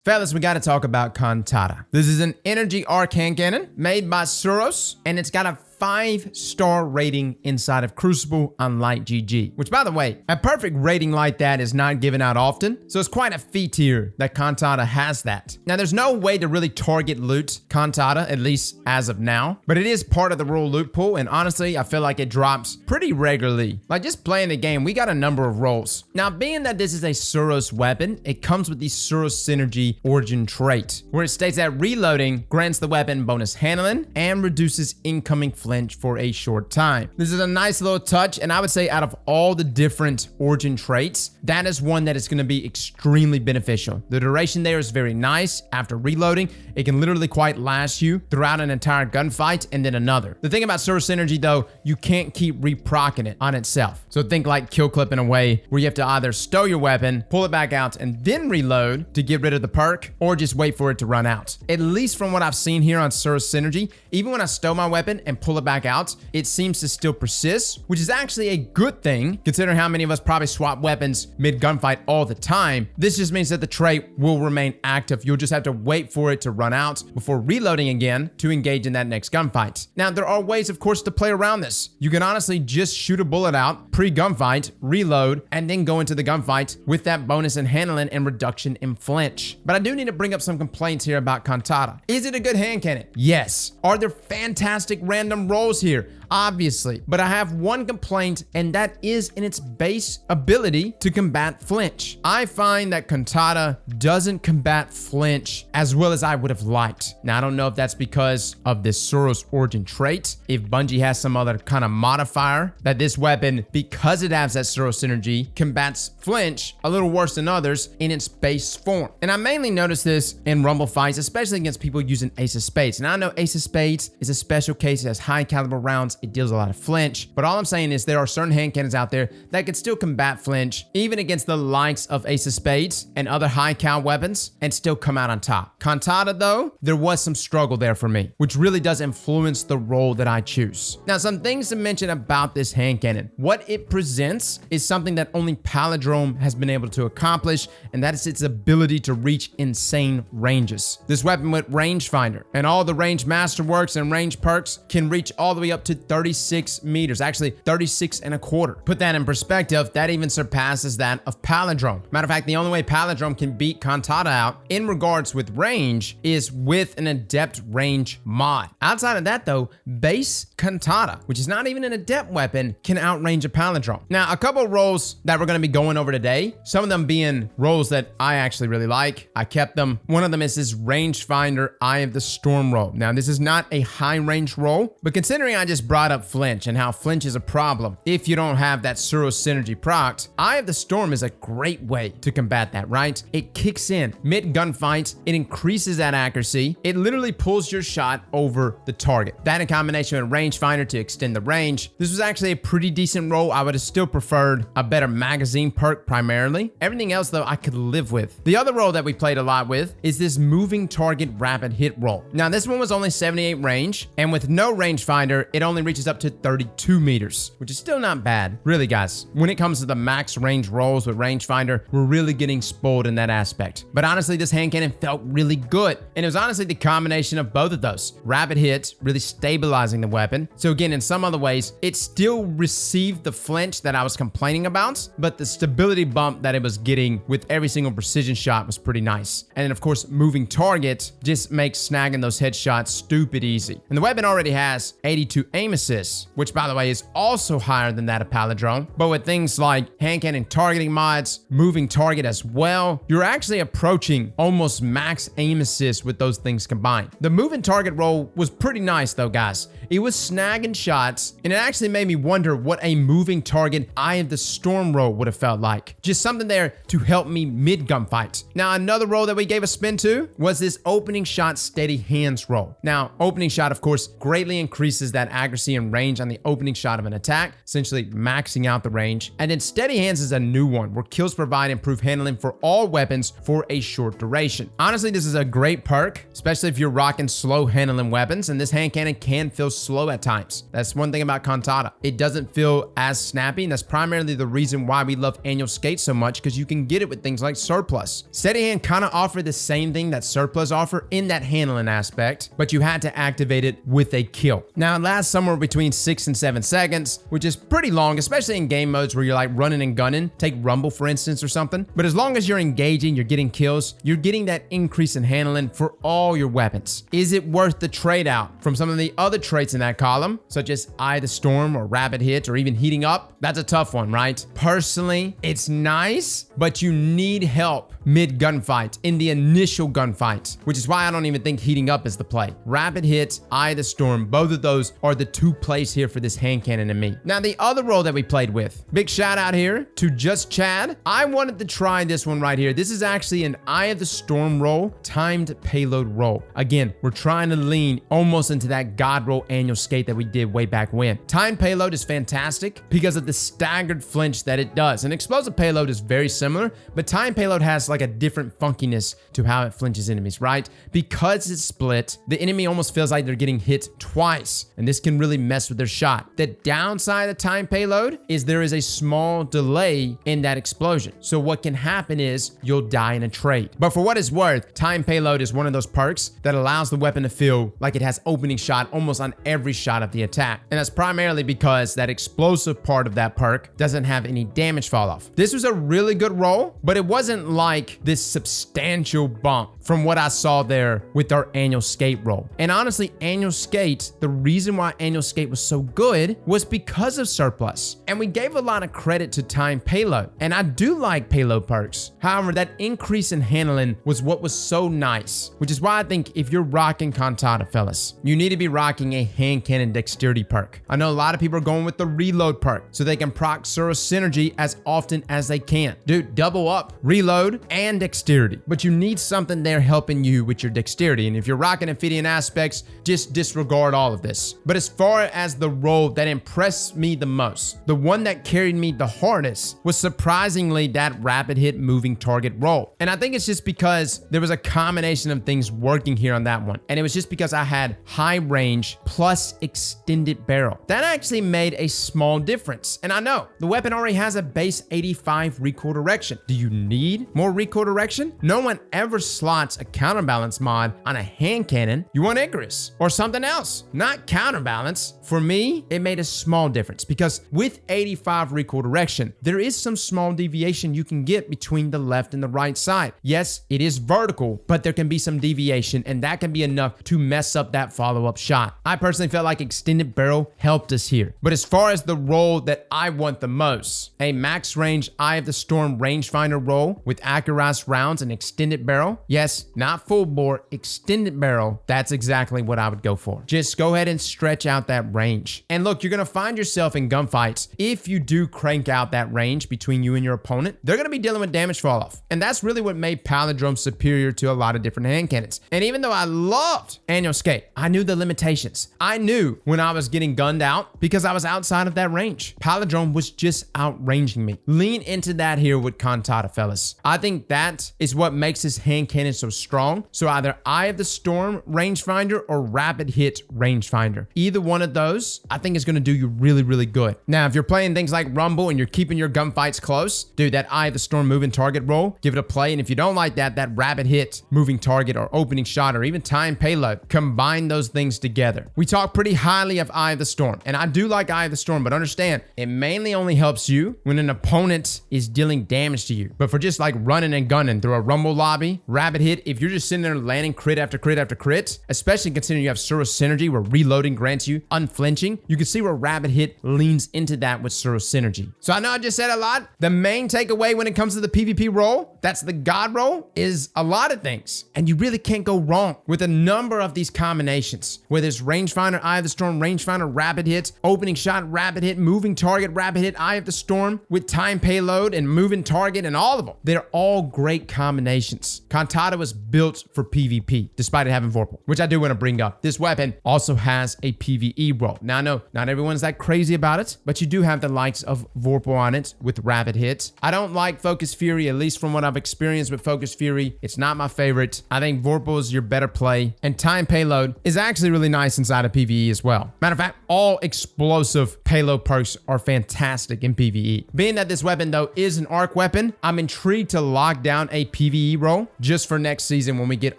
Fellas, we gotta talk about Cantata. This is an energy arc hand cannon made by Suros, and it's got a 5-star rating inside of Crucible unlike GG. Which, by the way, a perfect rating like that is not given out often, so it's quite a feat here that Cantata has that. Now, there's no way to really target loot Cantata, at least as of now, but it is part of the rule loot pool, and honestly, I feel like it drops pretty regularly. Like, just playing the game, we got a number of rolls. Now, being that this is a Suros weapon, it comes with the Suros Synergy Origin Trait, where it states that reloading grants the weapon bonus handling and reduces incoming flinch for a short time. This is a nice little touch, and I would say out of all the different Origin traits, that is one that is going to be extremely beneficial. The duration there is very nice. After reloading, it can literally quite last you throughout an entire gunfight and then another. The thing about Suros Synergy though, you can't keep reprocking it on itself. So think like kill clip in a way where you have to either stow your weapon, pull it back out, and then reload to get rid of the perk, or just wait for it to run out. At least from what I've seen here on Suros Synergy, even when I stow my weapon and pull it back out, it seems to still persist, which is actually a good thing considering how many of us probably swap weapons mid gunfight all the time. This just means that the trait will remain active. You'll just have to wait for it to run out before reloading again to engage in that next gunfight. Now, there are ways, of course, to play around this. You can honestly just shoot a bullet out pre-gunfight, reload, and then go into the gunfight with that bonus in handling and reduction in flinch. But I do need to bring up some complaints here about Cantata. Is it a good hand cannon? Yes. Are there fantastic random rolls here? Obviously, but I have one complaint, and that is in its base ability to combat flinch. I find that Cantata doesn't combat flinch as well as I would have liked. Now, I don't know if that's because of this Suros Origin trait, if Bungie has some other kind of modifier that this weapon, because it has that Suros Synergy, combats flinch a little worse than others in its base form. And I mainly notice this in rumble fights, especially against people using Ace of Spades. And I know Ace of Spades is a special case. It has high caliber rounds. It deals a lot of flinch, but all I'm saying is there are certain hand cannons out there that can still combat flinch, even against the likes of Ace of Spades and other high cal weapons, and still come out on top. Cantata though, there was some struggle there for me, which really does influence the role that I choose. Now, some things to mention about this hand cannon. What it presents is something that only Palindrome has been able to accomplish, and that is its ability to reach insane ranges. This weapon with rangefinder and all the range masterworks and range perks can reach all the way up to 36 meters, actually 36 and a quarter. Put that in perspective, that even surpasses that of Palindrome. Matter of fact, the only way Palindrome can beat Cantata out in regards with range is with an adept range mod. Outside of that though, base Cantata, which is not even an adept weapon, can outrange a Palindrome. Now, a couple of rolls that we're going to be going over today, some of them being rolls that I actually really like. I kept them. One of them is this rangefinder Eye of the Storm roll. Now, this is not a high range roll, but considering I just brought up flinch and how flinch is a problem if you don't have that Suros Synergy procced, Eye of the Storm is a great way to combat that, right? It kicks in mid gunfight, it increases that accuracy, it literally pulls your shot over the target. That in combination with rangefinder to extend the range, this was actually a pretty decent roll. I would have still preferred a better magazine perk primarily. Everything else though, I could live with. The other roll that we played a lot with is this moving target rapid hit roll. Now, this one was only 78 range, and with no rangefinder, it only reaches up to 32 meters, which is still not bad. Really, guys, when it comes to the max range rolls with rangefinder, we're really getting spoiled in that aspect. But honestly, this hand cannon felt really good, and it was honestly the combination of both of those. Rapid hits, really stabilizing the weapon. So again, in some other ways, it still received the flinch that I was complaining about, but the stability bump that it was getting with every single precision shot was pretty nice. And then of course, moving target just makes snagging those headshots stupid easy. And the weapon already has 82 aim assists, which by the way is also higher than that of Palindrome. But with things like hand cannon targeting mods, moving target as well, you're actually approaching almost max aim assist with those things combined. The moving target roll was pretty nice though, guys. It was snagging shots, and it actually made me wonder what a moving target Eye of the Storm roll would have felt like. Just something there to help me mid gunfight. Now, another roll that we gave a spin to was this opening shot steady hands roll. Now, opening shot, of course, greatly increases that accuracy accuracy and range on the opening shot of an attack, essentially maxing out the range. And then Steady Hands is a new one where kills provide improved handling for all weapons for a short duration. Honestly, this is a great perk, especially if you're rocking slow handling weapons, and this hand cannon can feel slow at times. That's one thing about Cantata. It doesn't feel as snappy, and that's primarily the reason why we love Annual Skate so much, because you can get it with things like Surplus. Steady Hand kind of offer the same thing that Surplus offer in that handling aspect, but you had to activate it with a kill. Now, it lasts somewhere between 6 and 7 seconds, which is pretty long, especially in game modes where you're like running and gunning. Take Rumble, for instance, or something. But as long as you're engaging, you're getting kills, you're getting that increase in handling for all your weapons. Is it worth the trade out from some of the other traits in that column, such as Eye of the Storm or Rapid Hit or even Heating Up? That's a tough one, right? Personally, it's nice, but you need help mid gunfight, in the initial gunfight, which is why I don't even think Heating Up is the play. Rapid Hit, Eye of the Storm, both of those are the two plays here for this hand cannon to me. Now, the other role that we played with, big shout out here to Just Chad. I wanted to try this one right here. This is actually an Eye of the Storm roll, timed payload roll. Again, we're trying to lean almost into that God roll annual skate that we did way back when. Timed payload is fantastic because of the staggered flinch that it does. And explosive payload is very similar, but timed payload has like a different funkiness to how it flinches enemies, right? Because it's split, the enemy almost feels like they're getting hit twice, and this can really mess with their shot. The downside of timed payload is there is a small delay in that explosion. So what can happen is you'll die in a trade. But for what it's worth, timed payload is one of those perks that allows the weapon to feel like it has opening shot almost on every shot of the attack. And that's primarily because that explosive part of that perk doesn't have any damage fall off. This was a really good roll, but it wasn't like this substantial bump from what I saw there with our annual skate roll. And honestly, annual skate, the reason why annual skate was so good was because of Surplus. And we gave a lot of credit to timed payload. And I do like payload perks. However, that increase in handling was what was so nice, which is why I think if you're rocking Cantata, fellas, you need to be rocking a hand cannon dexterity perk. I know a lot of people are going with the reload perk so they can proc Suros Synergy as often as they can. Dude, double up reload and dexterity, but you need something there helping you with your dexterity. And if you're rocking amphibian aspects, just disregard all of this. But as far as the role that impressed me the most, the one that carried me the hardest, was surprisingly that rapid hit moving target role. And I think it's just because there was a combination of things working here on that one. And it was just because I had high range plus extended barrel. That actually made a small difference. And I know the weapon already has a base 85 recoil direction. Do you need more recoil direction? No one ever slots a counterbalance mod on a hand cannon. You want Icarus or something else, not counterbalance. For me, it made a small difference because with 85 recoil direction, there is some small deviation you can get between the left and the right side. Yes, it is vertical, but there can be some deviation, and that can be enough to mess up that follow-up shot. I personally felt like extended barrel helped us here. But as far as the role that I want the most, a max range Eye of the Storm rangefinder role with accurized rounds and extended barrel. Yes, not full bore, extended barrel. That's exactly what I would go for. Just go ahead and stretch out that range. And look, you're gonna find yourself in gunfights. If you do crank out that range between you and your opponent, they're gonna be dealing with damage fall off. And that's really what made Palindrome superior to a lot of different hand cannons. And even though I loved Annual Skate, I knew the limitations. I knew when I was getting gunned out because I was outside of that range. Palindrome was just outranging me. Lean into that here with Cantata, fellas. I think that is what makes this hand cannon so strong. So either Eye of the Storm rangefinder or Rapid Hit rangefinder. Either one of those, I think is going to do you really, really good. Now, if you're playing things like Rumble and you're keeping your gunfights close, dude, that Eye of the Storm moving target roll, give it a play. And if you don't like that Rapid Hit moving target or opening shot or even time payload, combine those things together. We talk pretty highly of Eye of the Storm, and I do like Eye of the Storm, but understand, it mainly only helps you when an opponent is dealing damage to you. But for just like running and gunning through a Rumble lobby, Rapid Hit, if you're just sitting there landing crit after crit after crit, especially considering you have Suros Synergy where reloading grants you unflinching, you can see where Rapid Hit leans into that with Suros Synergy. So I know I just said a lot. The main takeaway when it comes to the PvP role, that's the God role, is a lot of things. And you really can't go wrong with a number of these combinations, whether it's rangefinder, Eye of the Storm, rangefinder, Rapid Hit, opening shot, Rapid Hit, moving target, Rapid Hit, Eye of the Storm with time payload and moving target, and all of them. They're all all great combinations. Cantata was built for PvP, despite it having Vorpal, which I do want to bring up. This weapon also has a PvE role. Now, I know not everyone's that crazy about it, but you do have the likes of Vorpal on it with rapid hits. I don't like Focus Fury, at least from what I've experienced with Focus Fury. It's not my favorite. I think Vorpal is your better play, and Time Payload is actually really nice inside of PvE as well. Matter of fact, all explosive payload perks are fantastic in PvE. Being that this weapon, though, is an arc weapon, I'm intrigued to lock down a PvE role just for next season when we get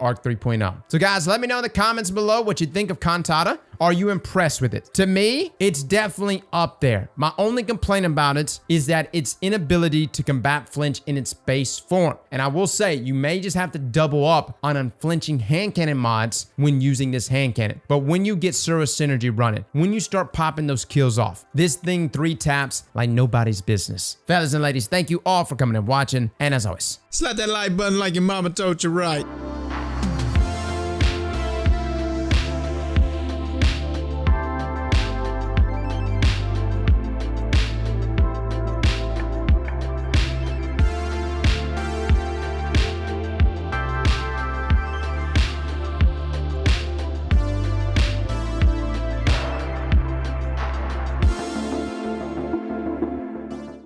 Arc 3.0. So guys, let me know in the comments below what you think of Cantata. Are you impressed with it? To me, it's definitely up there. My only complaint about it is that its inability to combat flinch in its base form. And I will say, you may just have to double up on unflinching hand cannon mods when using this hand cannon. But when you get Suros Synergy running, when you start popping those kills off, this thing 3 taps like nobody's business. Fellas and ladies, thank you all for coming and watching. And as always, slap that like button like your mama told you right.